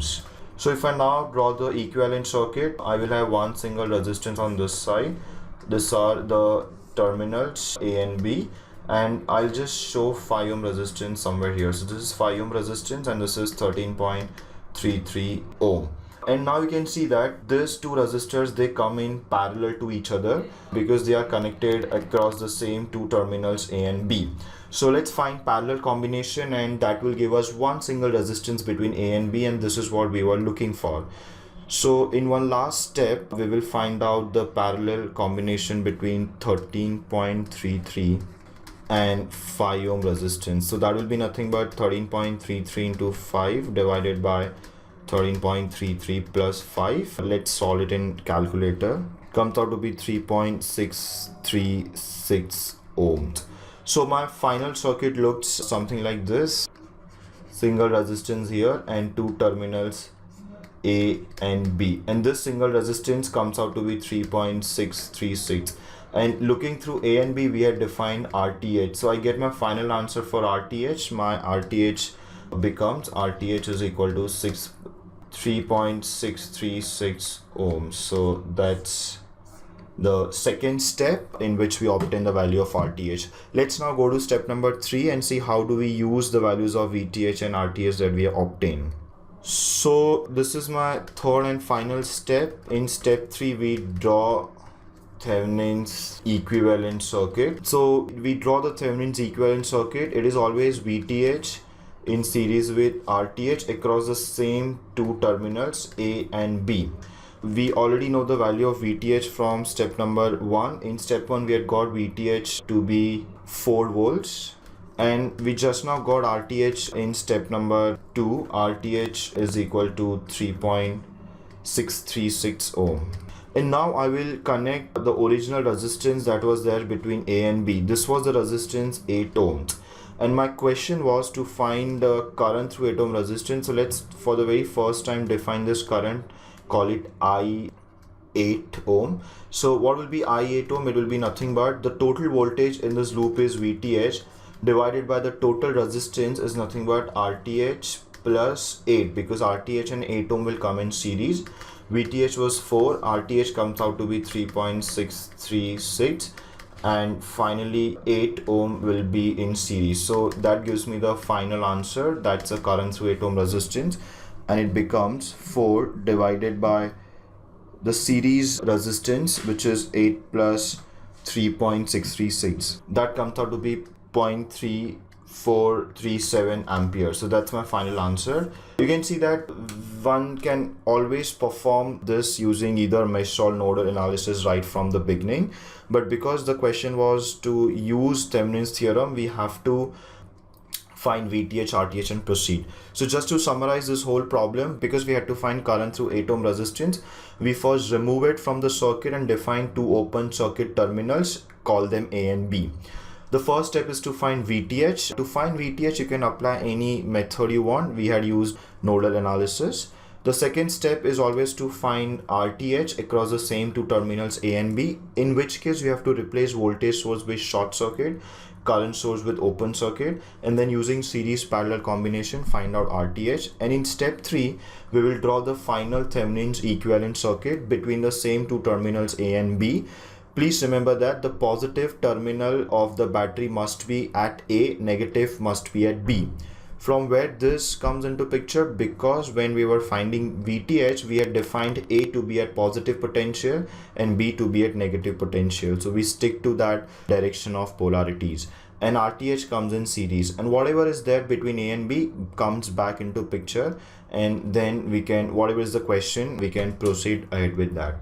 ohms. So if I now draw the equivalent circuit, I will have one single resistance on this side. These are the terminals A and B, and I'll just show 5 ohm resistance somewhere here. So this is 5 ohm resistance and this is 13.33 ohm. And now you can see that these two resistors, they come in parallel to each other because they are connected across the same two terminals A and B. So let's find parallel combination, and that will give us one single resistance between A and B, and this is what we were looking for. So in one last step, we will find out the parallel combination between 13.33 and 5 ohm resistance. So that will be nothing but 13.33 into 5 divided by 13.33 plus 5. Let's solve it in calculator. Comes out to be 3.636 ohms. So my final circuit looks something like this. Single resistance here and two terminals A and B, and this single resistance comes out to be 3.636. and looking through A and B, we had defined RTH. So I get my final answer for RTH. My RTH becomes RTH is equal to 3.636 ohms. So that's the second step in which we obtain the value of RTH. Let's now go to step number 3 and see how do we use the values of VTH and RTH that we obtain. So this is my third and final step. In step 3, we draw Thevenin's equivalent circuit. So we draw the Thevenin's equivalent circuit. It is always VTH in series with RTH across the same two terminals A and B. We already know the value of VTH from step number 1. In step 1, we had got VTH to be 4 volts. And we just now got RTH in step number 2. RTH is equal to 3.636 ohm. And now I will connect the original resistance that was there between A and B. This was the resistance 8 ohms. And my question was to find the current through 8 ohm resistance. So let's for the very first time define this current, call it I8 ohm. So what will be I8 ohm? It will be nothing but the total voltage in this loop is VTH divided by the total resistance is nothing but RTH plus 8, because RTH and 8 ohm will come in series. VTH was 4, RTH comes out to be 3.636, and finally 8 ohm will be in series. So that gives me the final answer. That's a current through 8 ohm resistance, and it becomes 4 divided by the series resistance, which is 8 plus 3.636. That comes out to be 0.3437 ampere. So that's my final answer. You can see that one can always perform this using either mesh or nodal analysis right from the beginning, but because the question was to use Thevenin's theorem, we have to find VTH, RTH and proceed. So just to summarize this whole problem, because we had to find current through 8 ohm resistance, we first remove it from the circuit and define two open circuit terminals, call them A and B. The first step is to find VTH. To find VTH, you can apply any method you want. We had used nodal analysis. The second step is always to find RTH across the same two terminals A and B, in which case we have to replace voltage source with short circuit, current source with open circuit, and then using series parallel combination find out RTH. And in step 3, we will draw the final Thevenin's equivalent circuit between the same two terminals A and B. Please remember that the positive terminal of the battery must be at A, negative must be at B. From where this comes into picture, because when we were finding VTH, we had defined A to be at positive potential and B to be at negative potential. So we stick to that direction of polarities. And RTH comes in series, and whatever is there between A and B comes back into picture, and then we can, whatever is the question, we can proceed ahead with that.